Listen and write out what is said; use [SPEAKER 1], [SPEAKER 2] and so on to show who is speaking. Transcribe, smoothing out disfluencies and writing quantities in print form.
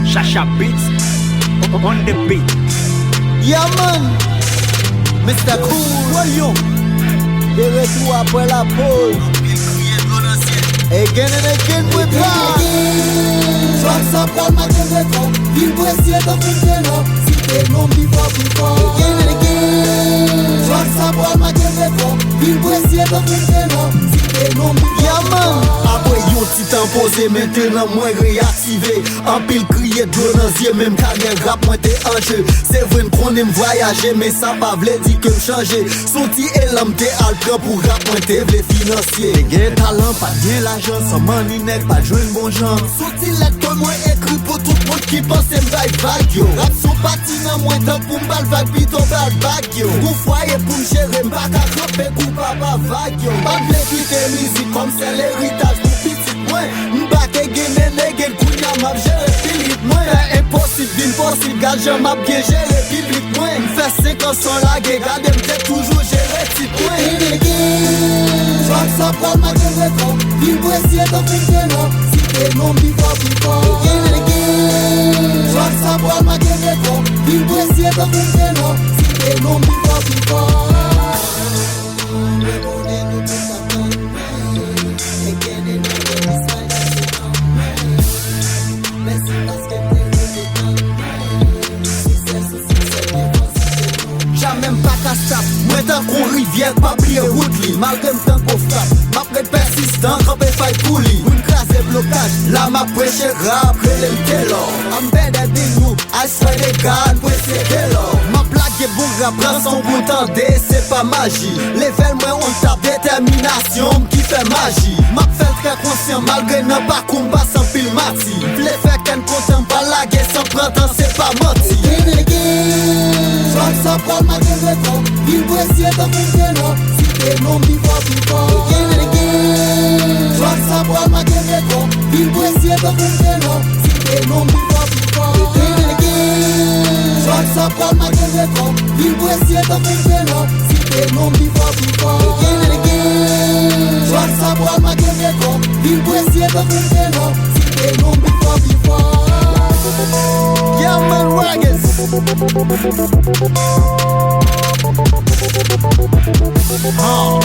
[SPEAKER 1] Shasha Beats on the beat.
[SPEAKER 2] Yeah man, Mr. Cool, voyons. De retour après la pause. Again and again we back.
[SPEAKER 3] Joc sa pral ma gen reton, vil presye tan fouteno, si te non before.
[SPEAKER 2] Again and again.
[SPEAKER 3] Joc sa pral ma gen reton, vil presye tan fouteno, si te non
[SPEAKER 2] Yeah man.
[SPEAKER 3] before.
[SPEAKER 2] Après yon ti temps posé, maintenant moi réactivé. En pile crier de dans yeux, même carrière rap moi t'es en jeu. C'est vrai qu'on aime voyager, mais ça pas vle dit que m'changer. Sorti et l'homme t'es al prend pour rap moi t'es vle financier. Gen talent, pas bien l'argent, sans money net, pas jouer bon genre. Sorti lettre que moi écrit pour tout le monde qui pense m'vaille vague yo. Rap son parti dans moins temps pour m'bal vague, puis ton bal vague yo. Pour foyer pour m'gérer, m'bak à camper, coup papa vague yo. Pas vle quitter musique comme c'est l'héritage. M'bake genen gen kounya map jere Philippe mwen. Fè impossible d'impossible, gade jan map gen jere public mwen. M'fè 5 ans sans lage, gade m'te toujours jere tit mwen.
[SPEAKER 3] Joc sa pral ma gen reton, vil presye tan fouteno, si te non before. Joc sa pral ma gen reton, vil presye tan fouteno, si te non before.
[SPEAKER 2] Jamais pas qu'à stop, moi tant qu'on rivière, pas plier route li. Malgré m'tant qu'on frappe, m'a près persistant, quand elle faille pour li. Une crase blocage, là m'a prêché rap, relève Taylor. I'm better than you, I swear to God, ouais c'est Taylor. Ma blague est bon rap, prends son bon temps, c'est pas magie. Level moi on tape détermination, qui fait magie. M'a fait très conscient, malgré n'a pas combat sans pile mati. Les fait qu'un content, pas la guerre sans printemps, c'est pas menti.
[SPEAKER 3] Joc sa pral ma gen reton, vil presye tan fouteno, si te non before. Joc sa pral ma gen reton, vil presye tan fouteno, si te non before. Joc sa pral ma gen reton, vil presye tan fouteno, si te non before. Joc sa pral ma gen reton, vil presye tan fouteno, si te non before.
[SPEAKER 2] Yeah man, Raggers.
[SPEAKER 1] Huh.